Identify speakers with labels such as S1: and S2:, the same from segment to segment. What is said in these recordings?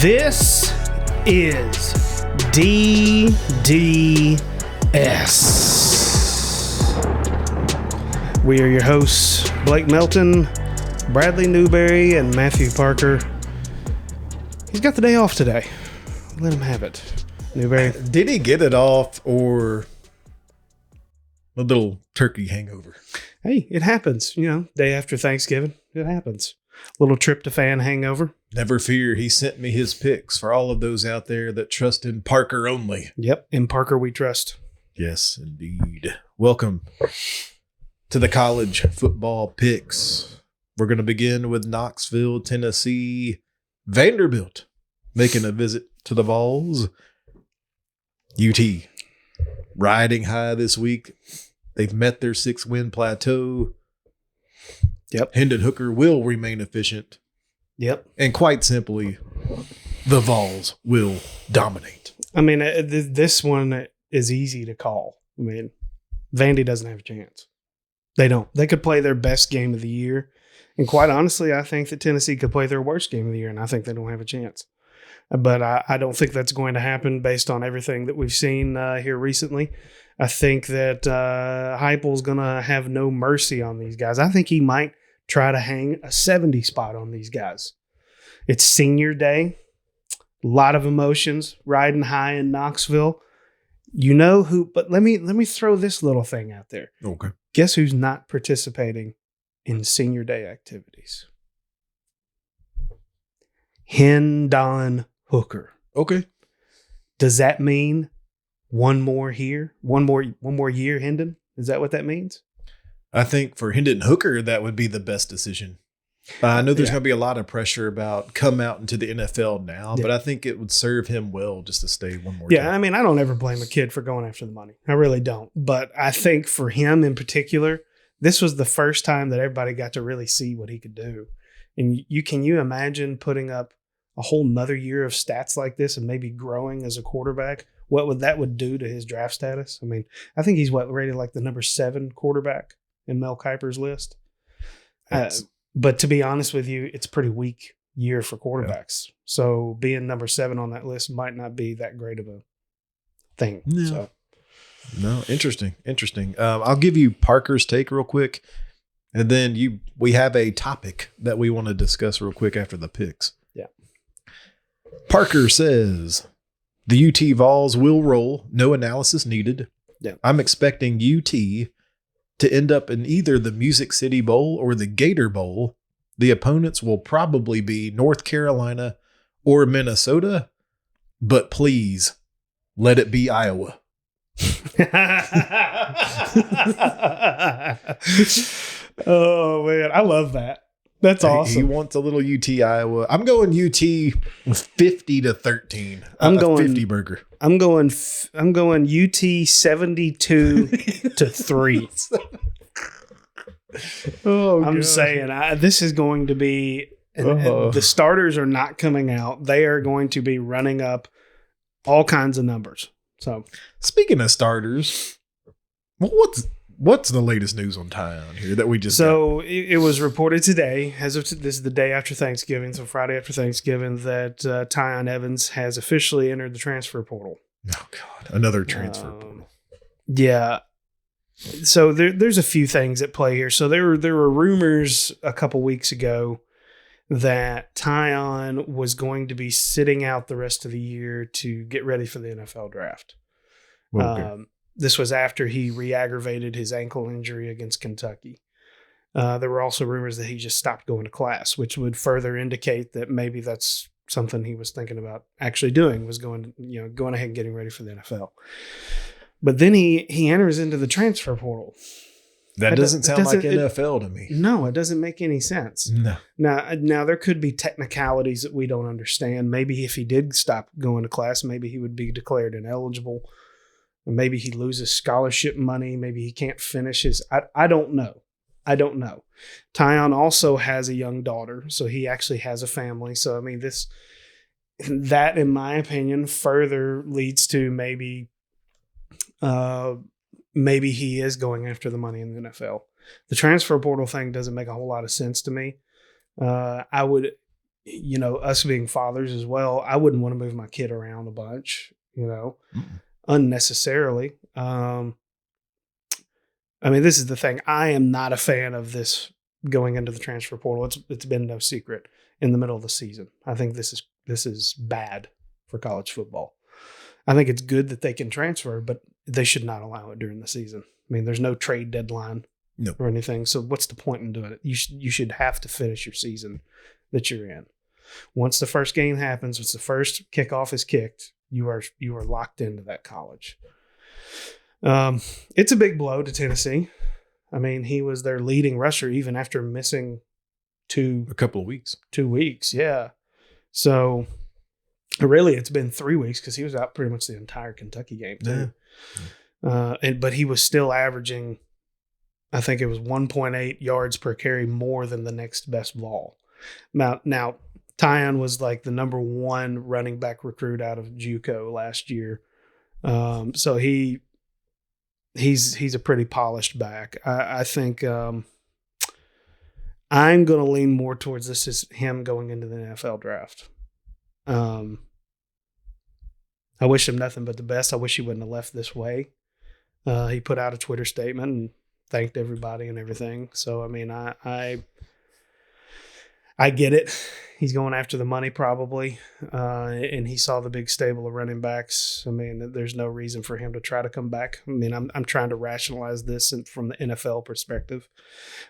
S1: This is DDS. We are your hosts, Blake Melton, Bradley Newberry, and Matthew Parker. He's got the day off today. Let him have it. Newberry.
S2: Did he get it off or a little turkey hangover?
S1: Hey, it happens. You know, day after Thanksgiving, it happens. Little tryptophan hangover.
S2: Never fear. He sent me his picks for all of those out there that trust in Parker only.
S1: Yep. In Parker we trust.
S2: Yes, indeed. Welcome to the college football picks. We're going to begin with Knoxville, Tennessee. Vanderbilt making a visit to the Vols. UT riding high this week. They've met their 6-win plateau.
S1: Yep.
S2: Hendon Hooker will remain efficient.
S1: Yep.
S2: And quite simply, the Vols will dominate.
S1: I mean, this one is easy to call. I mean, Vandy doesn't have a chance. They don't. They could play their best game of the year. And quite honestly, I think that Tennessee could play their worst game of the year, and I think they don't have a chance. But I don't think that's going to happen based on everything that we've seen here recently. I think that Heupel's going to have no mercy on these guys. I think he might try to hang a 70 spot on these guys. It's senior day. A lot of emotions riding high in Knoxville. You know who, but let me throw this little thing out there.
S2: Okay.
S1: Guess who's not participating in senior day activities? Hendon Hooker.
S2: Okay.
S1: Does that mean one more year, Hendon? Is that what that means?
S2: I think for Hendon Hooker, that would be the best decision. I know there's going to be a lot of pressure about come out into the NFL now, but I think it would serve him well just to stay one more time.
S1: Yeah, I mean, I don't ever blame a kid for going after the money. I really don't. But I think for him in particular, this was the first time that everybody got to really see what he could do. And can you imagine putting up a whole nother year of stats like this and maybe growing as a quarterback? What that would do to his draft status? I mean, I think he's rated like the number 7 quarterback in Mel Kiper's list. But to be honest with you, it's a pretty weak year for quarterbacks. Yeah. So being number 7 on that list might not be that great of a thing.
S2: Yeah.
S1: So.
S2: No, interesting. I'll give you Parker's take real quick, and then we have a topic that we want to discuss real quick after the picks.
S1: Yeah.
S2: Parker says the UT Vols will roll. No analysis needed.
S1: Yeah.
S2: I'm expecting UT to end up in either the Music City Bowl or the Gator Bowl. The opponents will probably be North Carolina or Minnesota, but please let it be Iowa.
S1: Oh, man. I love that. That's awesome.
S2: He wants a little UT Iowa. I'm going UT 50-13.
S1: I'm going
S2: 50 burger.
S1: I'm going UT 72-3.
S2: Oh,
S1: I'm saying this is going to be. And the starters are not coming out. They are going to be running up all kinds of numbers. So,
S2: speaking of starters, what's the latest news on Tyon here that we just
S1: got? It was reported today, this is the day after Thanksgiving, so Friday after Thanksgiving, that Tyon Evans has officially entered the transfer portal.
S2: Oh, God. Another transfer portal.
S1: Yeah. So there's a few things at play here. So there were rumors a couple weeks ago that Tyon was going to be sitting out the rest of the year to get ready for the NFL draft. Okay. This was after he re-aggravated his ankle injury against Kentucky. There were also rumors that he just stopped going to class, which would further indicate that maybe that's something he was thinking about actually doing, was going ahead and getting ready for the NFL. But then he enters into the transfer portal.
S2: That doesn't sound like NFL to me.
S1: No, it doesn't make any sense.
S2: No.
S1: Now there could be technicalities that we don't understand. Maybe if he did stop going to class, maybe he would be declared ineligible. Maybe he loses scholarship money. Maybe he can't finish his. I don't know. Tyon also has a young daughter, so he actually has a family. So I mean, that in my opinion further leads to maybe he is going after the money in the NFL. The transfer portal thing doesn't make a whole lot of sense to me. us being fathers as well, I wouldn't want to move my kid around a bunch, unnecessarily. This is the thing. I am not a fan of this going into the transfer portal. It's been no secret in the middle of the season. I think this is bad for college football. I think it's good that they can transfer, but they should not allow it during the season. There's no trade deadline or anything. So what's the point in doing it? You should have to finish your season that you're in. Once the first game happens, once the first kickoff is kicked, you are locked into that college. It's a big blow to Tennessee. He was their leading rusher even after missing a couple of weeks. 2 weeks, yeah. So really, it's been 3 weeks because he was out pretty much the entire Kentucky game too. Yeah. But he was still averaging, I think it was 1.8 yards per carry more than the next best ball. Now Tyon was like the number 1 running back recruit out of JUCO last year. So he's a pretty polished back. I think I'm going to lean more towards this is him going into the NFL draft. I wish him nothing but the best. I wish he wouldn't have left this way. He put out a Twitter statement and thanked everybody and everything. So, I get it. He's going after the money probably. And he saw the big stable of running backs. There's no reason for him to try to come back. I'm trying to rationalize this from the NFL perspective.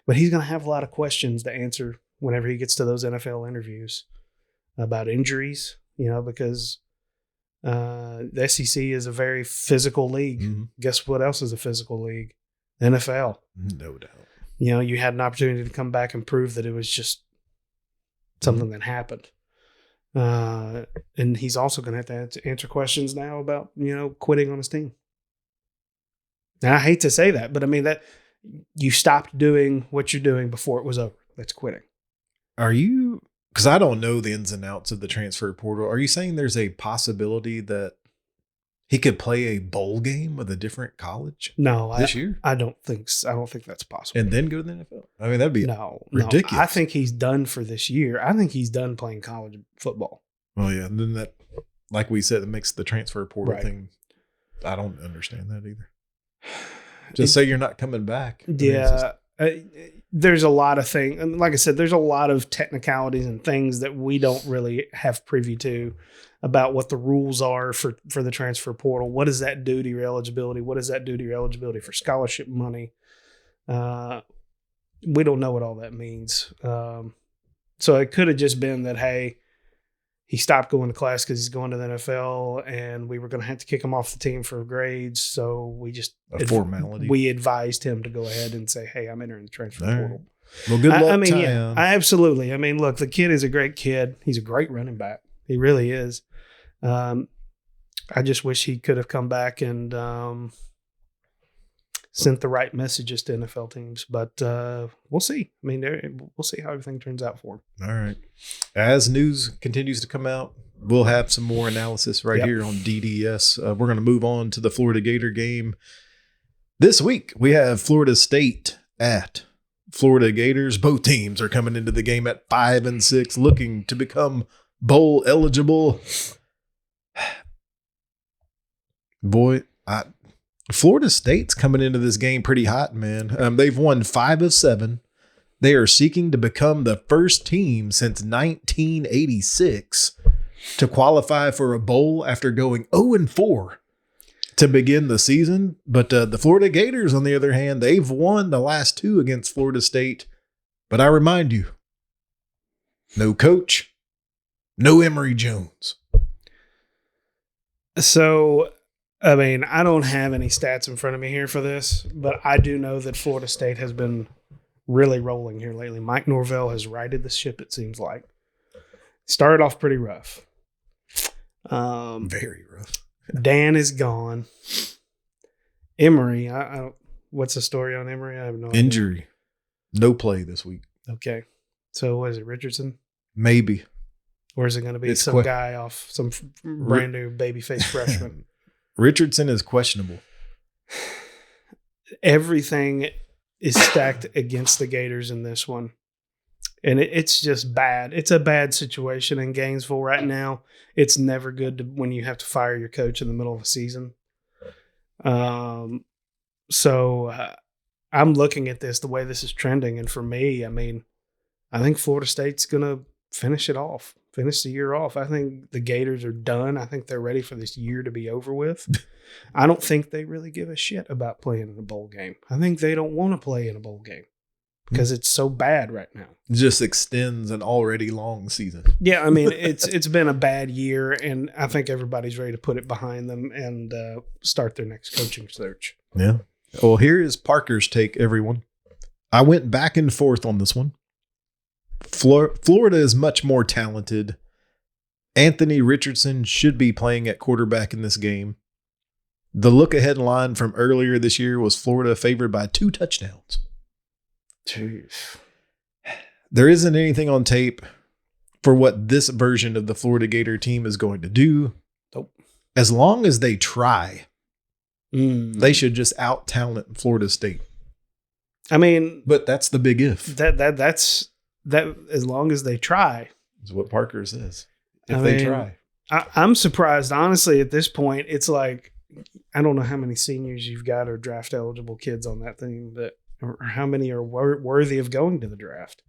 S1: But he's going to have a lot of questions to answer whenever he gets to those NFL interviews about injuries, because the SEC is a very physical league. Mm-hmm. Guess what else is a physical league? NFL.
S2: No doubt.
S1: You had an opportunity to come back and prove that it was just something that happened. And he's also going to have to answer questions now about, quitting on his team. And I hate to say that, but that you stopped doing what you're doing before it was over. That's quitting.
S2: Are you, because I don't know the ins and outs of the transfer portal, are you saying there's a possibility that he could play a bowl game with a different college?
S1: No,
S2: this year?
S1: I don't think so. I don't think that's possible.
S2: And then go to the NFL? That'd be ridiculous.
S1: No, I think he's done for this year. I think he's done playing college football.
S2: Well, yeah. And then that, like we said, it makes the transfer portal thing. I don't understand that either. Just say you're not coming back.
S1: Yeah. There's a lot of things. And like I said, there's a lot of technicalities and things that we don't really have privy to about what the rules are for the transfer portal. What does that do to your eligibility? What does that do to your eligibility for scholarship money? We don't know what all that means. So it could have just been that, hey, he stopped going to class because he's going to the NFL and we were going to have to kick him off the team for grades. So we just
S2: formality.
S1: We advised him to go ahead and say, hey, I'm entering the transfer portal.
S2: Well, good luck.
S1: Yeah, absolutely. Look, the kid is a great kid. He's a great running back. He really is. I just wish he could have come back and sent the right messages to NFL teams, but we'll see. We'll see how everything turns out for him.
S2: All right. As news continues to come out, we'll have some more analysis here on DDS. We're going to move on to the Florida Gator game. This week, we have Florida State at Florida Gators. Both teams are coming into the game at 5-6, looking to become bowl eligible. Boy, Florida State's coming into this game pretty hot, man. They've won 5 of 7. They are seeking to become the first team since 1986 to qualify for a bowl after going 0-4 to begin the season. But the Florida Gators, on the other hand, they've won the last 2 against Florida State. But I remind you, no coach, no Emory Jones.
S1: So, I don't have any stats in front of me here for this, but I do know that Florida State has been really rolling here lately. Mike Norvell has righted the ship, it seems like. Started off pretty rough.
S2: Very rough.
S1: Dan is gone. Emory, I don't, what's the story on Emory? I have no idea.
S2: Injury. No play this week.
S1: Okay. So what is it, Richardson?
S2: Maybe.
S1: Or is it going to be some guy off, some brand new babyface freshman?
S2: Richardson is questionable.
S1: Everything is stacked against the Gators in this one. And it's just bad. It's a bad situation in Gainesville right now. It's never good when you have to fire your coach in the middle of a season. So I'm looking at this, the way this is trending. And for me, I mean, I think Florida State's going to finish the year off. I think the Gators are done. I think they're ready for this year to be over with. I don't think they really give a shit about playing in a bowl game. I think they don't want to play in a bowl game because it's so bad right now.
S2: It just extends an already long season.
S1: Yeah, I mean, it's been a bad year, and I think everybody's ready to put it behind them and start their next coaching search.
S2: Yeah. Well, here is Parker's take, everyone. I went back and forth on this one. Florida is much more talented. Anthony Richardson should be playing at quarterback in this game. The look-ahead line from earlier this year was Florida favored by 2 touchdowns.
S1: Jeez.
S2: There isn't anything on tape for what this version of the Florida Gator team is going to do.
S1: Nope.
S2: As long as they try, they should just out-talent Florida State.
S1: I mean,
S2: but that's the big if.
S1: That's as long as they try.
S2: Is what Parker says. If they try.
S1: I'm surprised, honestly, at this point. It's like, I don't know how many seniors you've got or draft eligible kids on that thing, or how many are worthy of going to the draft.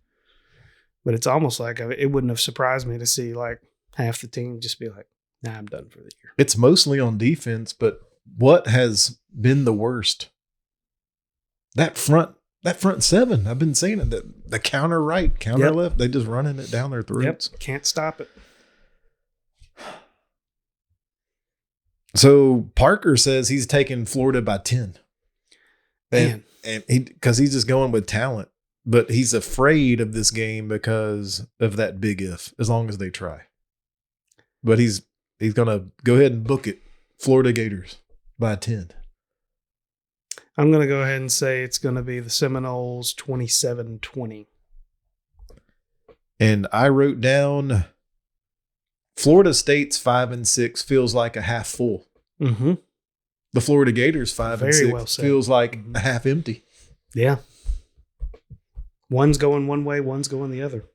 S1: But it's almost like it wouldn't have surprised me to see like half the team just be like, nah, I'm done for the year.
S2: It's mostly on defense, but what has been the worst? That front 7. I've been saying it. The counter right, counter left, they just running it down their throats.
S1: Yep. Can't stop it.
S2: So Parker says he's taking Florida by 10. And because he's just going with talent, but he's afraid of this game because of that big if, as long as they try. But he's going to go ahead and book it. Florida Gators by 10.
S1: I'm going to go ahead and say it's going to be the Seminoles 27-20.
S2: And I wrote down Florida State's 5-6 feels like a half full.
S1: Mm-hmm.
S2: The Florida Gators 5-6
S1: well
S2: feels like a half empty.
S1: Yeah. One's going one way, one's going the other.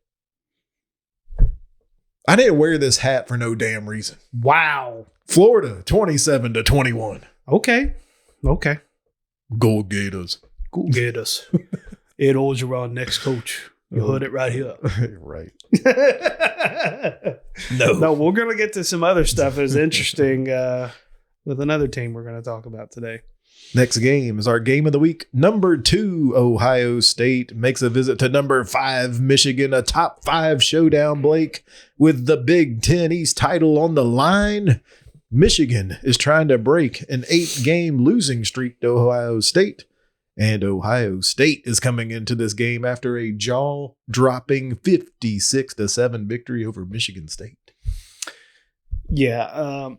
S2: I didn't wear this hat for no damn reason.
S1: Wow.
S2: Florida 27-21.
S1: Okay.
S2: Go Gators.
S1: Go Gators. Ed Orgeron, next coach. You heard it right here.
S2: Right.
S1: No, we're going to get to some other stuff that's interesting with another team we're going to talk about today.
S2: Next game is our game of the week. Number 2, Ohio State makes a visit to number 5, Michigan, a top 5 showdown, Blake, with the Big Ten East title on the line. Michigan is trying to break an 8-game losing streak to Ohio State. And Ohio State is coming into this game after a jaw-dropping 56-7 victory over Michigan State.
S1: Yeah,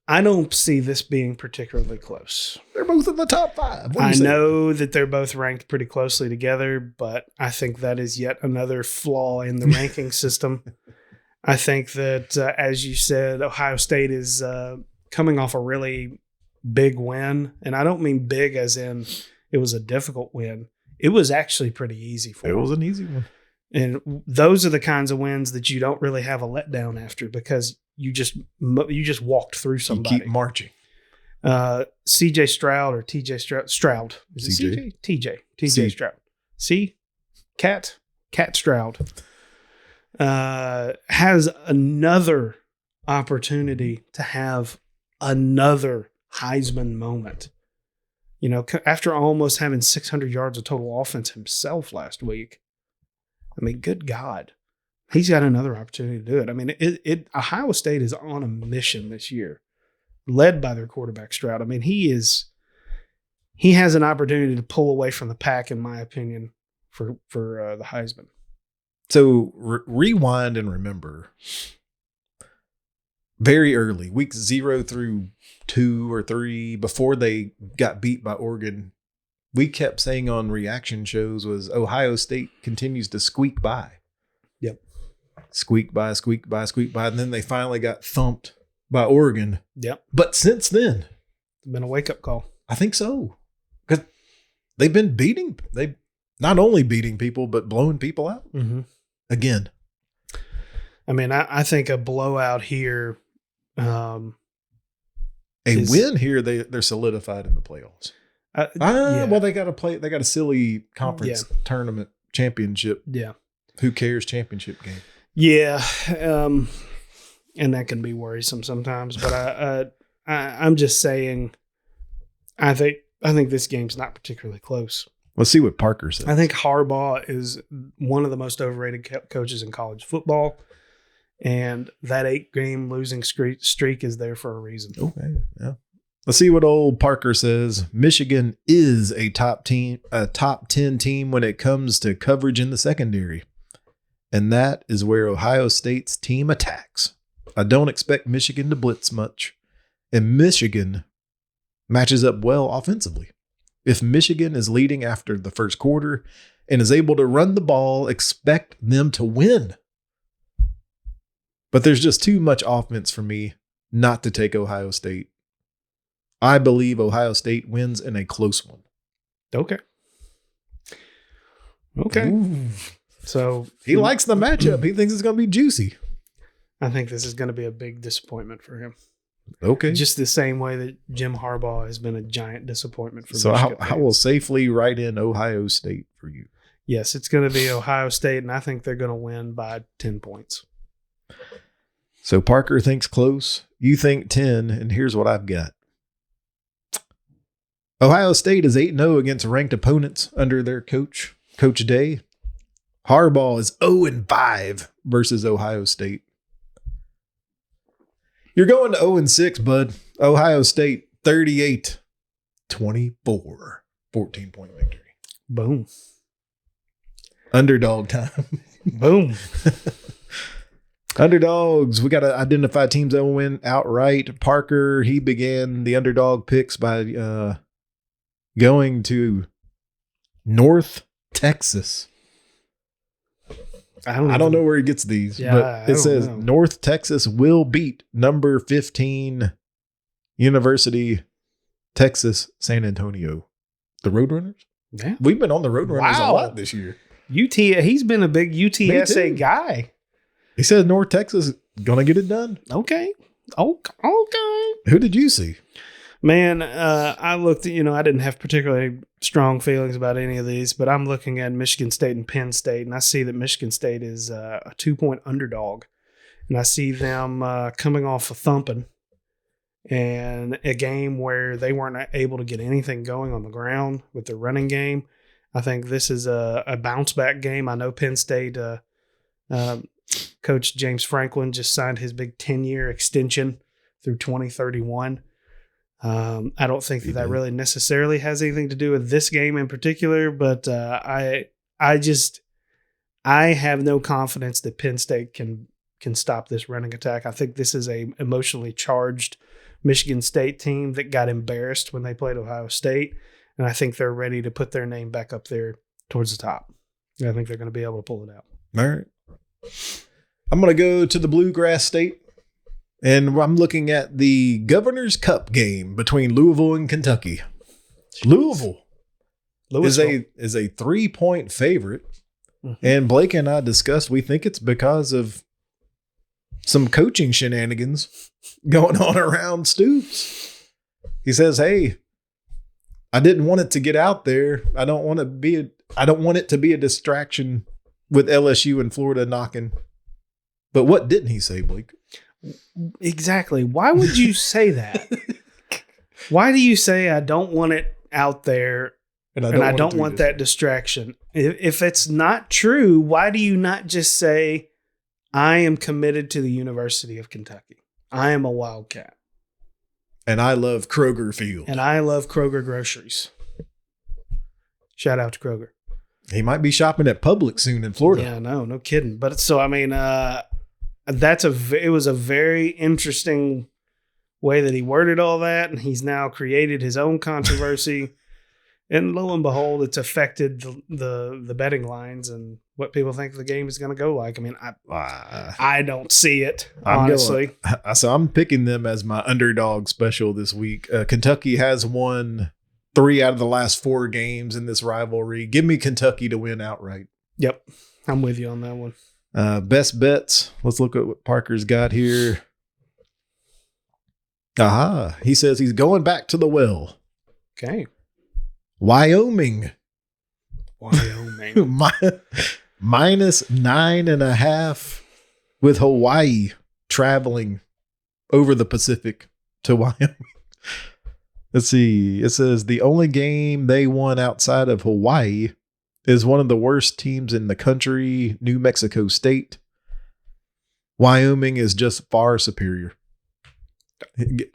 S1: I don't see this being particularly close.
S2: They're both in the top 5.
S1: I know that they're both ranked pretty closely together, but I think that is yet another flaw in the ranking system. I think that, as you said, Ohio State is coming off a really big win. And I don't mean big as in it was a difficult win. It was actually pretty easy for them.
S2: It was an easy one.
S1: And those are the kinds of wins that you don't really have a letdown after because you just walked through somebody.
S2: You keep marching.
S1: CJ Stroud or TJ Stroud. Is it CJ? TJ Stroud. See? Cat Stroud. Has another opportunity to have another Heisman moment. You know, after almost having 600 yards of total offense himself last week. I mean, good God. He's got another opportunity to do it. I mean, Ohio State is on a mission this year, led by their quarterback Stroud. I mean, he has an opportunity to pull away from the pack, in my opinion, for the Heisman.
S2: So rewind and remember, very early, weeks 0 through 2 or 3, before they got beat by Oregon, we kept saying on reaction shows was Ohio State continues to squeak by.
S1: Yep.
S2: Squeak by. And then they finally got thumped by Oregon.
S1: Yep.
S2: But since then,
S1: It's been a wake-up call.
S2: I think so. Because they've been beating. They've not only beating people, but blowing people out again.
S1: I mean, I think a blowout here.
S2: A win here, they're solidified in the playoffs.
S1: Yeah.
S2: Well, they got to play. They got a silly conference tournament championship.
S1: Yeah.
S2: Who cares championship game?
S1: Yeah. And that can be worrisome sometimes, but I'm just saying, I think this game's not particularly close.
S2: Let's see what Parker says.
S1: I think Harbaugh is one of the most overrated coaches in college football, and that 8-game losing streak is there for a reason.
S2: Okay, yeah. Let's see what old Parker says. Michigan is a top 10 team when it comes to coverage in the secondary, and that is where Ohio State's team attacks. I don't expect Michigan to blitz much, and Michigan matches up well offensively. If Michigan is leading after the first quarter and is able to run the ball, expect them to win. But there's just too much offense for me not to take Ohio State. I believe Ohio State wins in a close one.
S1: Okay.
S2: Ooh.
S1: So
S2: he likes the matchup. He thinks it's going to be juicy.
S1: I think this is going to be a big disappointment for him.
S2: Okay.
S1: Just the same way that Jim Harbaugh has been a giant disappointment for
S2: so
S1: Michigan.
S2: I will safely write in Ohio State for you.
S1: Yes, it's going to be Ohio State, and I think they're going to win by 10 points.
S2: So Parker thinks close. You think 10, and here's what I've got. Ohio State is 8-0 against ranked opponents under their coach, Coach Day. Harbaugh is 0-5 versus Ohio State. You're going to 0-6, bud. Ohio State, 38-24. 14-point victory.
S1: Boom.
S2: Underdog time.
S1: Boom.
S2: Underdogs. We got to identify teams that will win outright. Parker, he began the underdog picks by going to North Texas. I don't know where he gets these, but it says North Texas will beat number 15 University, Texas, San Antonio. The Roadrunners?
S1: Yeah.
S2: We've been on the Roadrunners a lot this year.
S1: He's been a big UTSA guy.
S2: He said North Texas going to get it done.
S1: Okay.
S2: Who did you see?
S1: Man, I looked at, I didn't have particularly strong feelings about any of these, but I'm looking at Michigan State and Penn State, and I see that Michigan State is a 2-point underdog. And I see them coming off a thumping and a game where they weren't able to get anything going on the ground with their running game. I think this is a bounce back game. I know Penn State Coach James Franklin just signed his big 10-year extension through 2031. I don't think that really necessarily has anything to do with this game in particular, but I have no confidence that Penn State can stop this running attack. I think this is a emotionally charged Michigan State team that got embarrassed when they played Ohio State, and I think they're ready to put their name back up there towards the top. I think they're going to be able to pull it out.
S2: All right. I'm going to go to the Bluegrass State. And I'm looking at the Governor's Cup game between Louisville and Kentucky. Louisville is a 3-point favorite. Mm-hmm. And Blake and I discussed, we think it's because of some coaching shenanigans going on around Stoops. He says, hey, I didn't want it to get out there. I don't want it to be a distraction with LSU and Florida knocking. But what didn't he say, Blake?
S1: Exactly. Why would you say that? Why do you say I don't want it out there and I don't want that distraction? If it's not true, why do you not just say I am committed to the University of Kentucky? I am a Wildcat.
S2: And I love Kroger Field.
S1: And I love Kroger groceries. Shout out to Kroger.
S2: He might be shopping at Publix soon in Florida.
S1: Yeah, no kidding. But so, I mean, it was a very interesting way that he worded all that, and he's now created his own controversy. And lo and behold, it's affected the betting lines and what people think the game is going to go like. I mean, I don't see it, honestly.
S2: So I'm picking them as my underdog special this week. Kentucky has won 3 out of the last 4 games in this rivalry. Give me Kentucky to win outright.
S1: Yep. I'm with you on that one.
S2: Best bets. Let's look at what Parker's got here. Aha. He says he's going back to the well.
S1: Okay.
S2: Wyoming.
S1: Wyoming.
S2: Minus 9.5 with Hawaii traveling over the Pacific to Wyoming. Let's see. It says the only game they won outside of Hawaii is one of the worst teams in the country, New Mexico State. Wyoming is just far superior.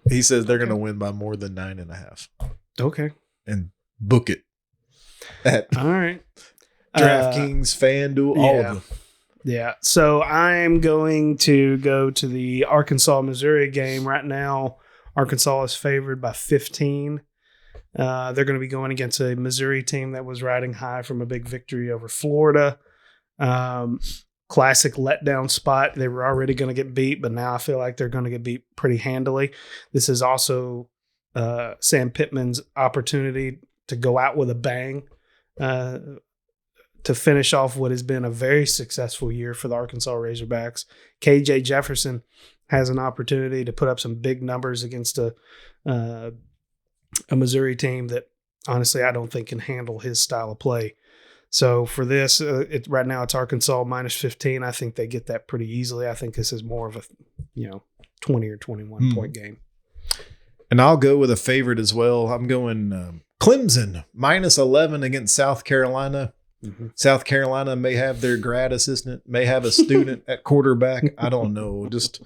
S2: He says they're going to win by more than 9.5.
S1: Okay.
S2: And book it.
S1: All right.
S2: DraftKings, FanDuel, all of them.
S1: Yeah. So I'm going to go to the Arkansas-Missouri game right now. Arkansas is favored by 15. They're going to be going against a Missouri team that was riding high from a big victory over Florida. Classic letdown spot. They were already going to get beat, but now I feel like they're going to get beat pretty handily. This is also Sam Pittman's opportunity to go out with a bang, to finish off what has been a very successful year for the Arkansas Razorbacks. KJ Jefferson has an opportunity to put up some big numbers against a Missouri team that honestly I don't think can handle his style of play. So for this, right now it's Arkansas minus 15. I think they get that pretty easily. I think this is more of a 20 or 21 point game.
S2: And I'll go with a favorite as well. I'm going Clemson minus 11 against South Carolina. Mm-hmm. South Carolina may have their grad assistant, may have a student at quarterback. I don't know. Just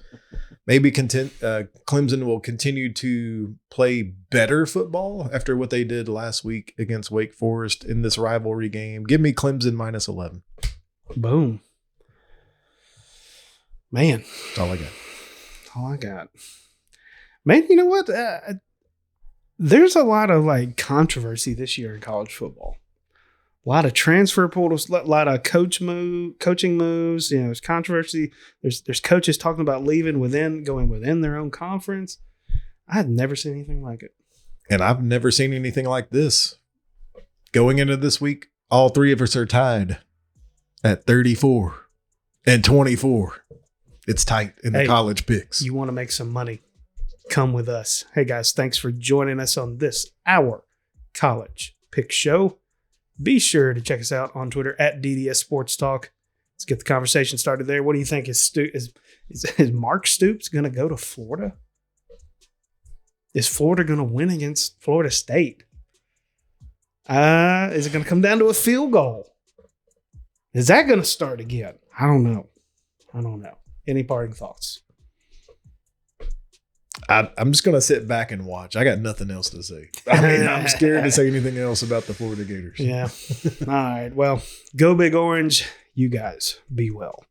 S2: maybe Clemson will continue to play better football after what they did last week against Wake Forest in this rivalry game. Give me Clemson minus 11.
S1: Boom. Man.
S2: That's all I got.
S1: All I got. Man, you know what? There's a lot of controversy this year in college football. A lot of transfer portals, a lot of coaching moves. There's controversy. There's coaches talking about going within their own conference. I've never seen anything like it.
S2: And I've never seen anything like this. Going into this week, all 3 of us are tied at 34 and 24. It's tight in the college picks.
S1: You want to make some money? Come with us. Hey guys, thanks for joining us on this our college pick show. Be sure to check us out on Twitter at DDS Sports Talk. Let's get the conversation started there. What do you think? Is Mark Stoops going to go to Florida? Is Florida going to win against Florida State? Is it going to come down to a field goal? Is that going to start again? I don't know. Any parting thoughts?
S2: I'm just going to sit back and watch. I got nothing else to say. I'm scared to say anything else about the Florida Gators.
S1: Yeah. All right. Well, go Big Orange. You guys be well.